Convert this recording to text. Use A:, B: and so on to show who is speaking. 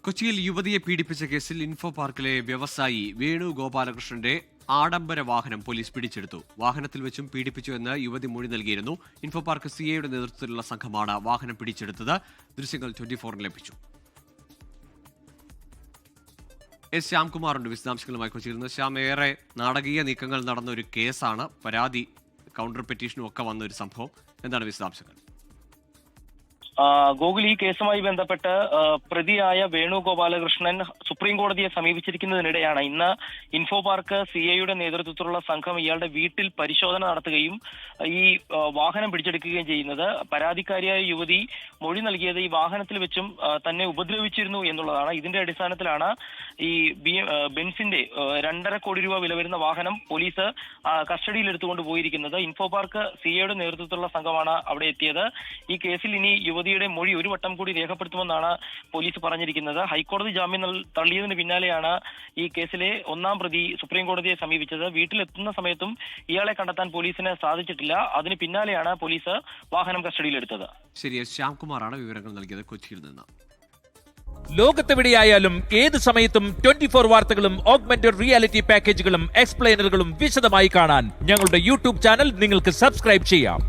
A: കൊച്ചിയിൽ യുവതിയെ പീഡിപ്പിച്ച കേസിൽ ഇൻഫോ പാർക്കിലെ വ്യവസായി വേണു ഗോപാലകൃഷ്ണന്റെ ആഡംബര വാഹനം പോലീസ് പിടിച്ചെടുത്തു. വാഹനത്തിൽ വെച്ചും പീഡിപ്പിച്ചു എന്ന് യുവതി മൊഴി നൽകിയിരുന്നു. ഇൻഫോ പാർക്ക് സിഐയുടെ നേതൃത്വത്തിലുള്ള സംഘമാണ് വാഹനം പിടിച്ചെടുത്തത്. ദൃശ്യങ്ങൾ 24 ലഭിച്ചു. എസ് ശ്യാംകുമാറുണ്ട് വിശദാംശങ്ങളുമായി കൊച്ചിയിൽ നിന്ന്. ശ്യാം, ഏറെ നാടകീയ നീക്കങ്ങൾ നടന്ന ഒരു കേസാണ്. പരാതി, കൗണ്ടർ പെറ്റീഷനും ഒക്കെ വന്ന ഒരു സംഭവം. എന്താണ് വിശദാംശങ്ങൾ?
B: ഗോകുൽ, ഈ കേസുമായി ബന്ധപ്പെട്ട് പ്രതിയായ വേണു ഗോപാലകൃഷ്ണൻ സുപ്രീം കോടതിയെ സമീപിച്ചിരിക്കുന്നതിനിടെയാണ് ഇന്ന് ഇൻഫോ പാർക്ക് സിഐയുടെ നേതൃത്വത്തിലുള്ള സംഘം ഇയാളുടെ വീട്ടിൽ പരിശോധന നടത്തുകയും ഈ വാഹനം പിടിച്ചെടുക്കുകയും ചെയ്യുന്നത്. പരാതിക്കാരിയായ യുവതി മൊഴി നൽകിയത് ഈ വാഹനത്തിൽ വെച്ചും തന്നെ ഉപദ്രവിച്ചിരുന്നു എന്നുള്ളതാണ്. ഇതിന്റെ അടിസ്ഥാനത്തിലാണ് ഈ ബെൻസിന്റെ 2.5 കോടി രൂപ വില വരുന്ന വാഹനം പോലീസ് കസ്റ്റഡിയിൽ എടുത്തുകൊണ്ട് പോയിരിക്കുന്നത്. ഇൻഫോ പാർക്ക് സിഐയുടെ നേതൃത്വത്തിലുള്ള സംഘമാണ് അവിടെ എത്തിയത്. ഈ കേസിൽ ഇനി യുവതിയുടെ മൊഴി ഒരു വട്ടം കൂടി രേഖപ്പെടുത്തുമെന്നാണ് പോലീസ് പറഞ്ഞിരിക്കുന്നത്. ഹൈക്കോടതി ജാമ്യം തള്ളിയതിന് പിന്നാലെയാണ് ഈ കേസിലെ 1-ാം പ്രതി സുപ്രീം കോടതിയെ സമീപിച്ചത്. വീട്ടിലെത്തുന്ന സമയത്തും ഇയാളെ കണ്ടെത്താൻ പോലീസിന് സാധിച്ചിട്ടില്ല. അതിന് പിന്നാലെയാണ് പോലീസ് വാഹനം കസ്റ്റഡിയിലെടുത്തത്.
A: ശരി, ശ്യാംകുമാറാണ് വിവരങ്ങൾ നൽകിയത് കൊച്ചിയിൽ നിന്ന്.
C: ലോകത്തെവിടെയായാലും ഏത് സമയത്തും 24 വാർത്തകളും ഓഗ്മെന്റഡ് റിയാലിറ്റി പാക്കേജുകളും എക്സ്പ്ലെയിനറുകളും വിശദമായി കാണാൻ ഞങ്ങളുടെ യൂട്യൂബ് ചാനൽ നിങ്ങൾക്ക് സബ്സ്ക്രൈബ് ചെയ്യാം.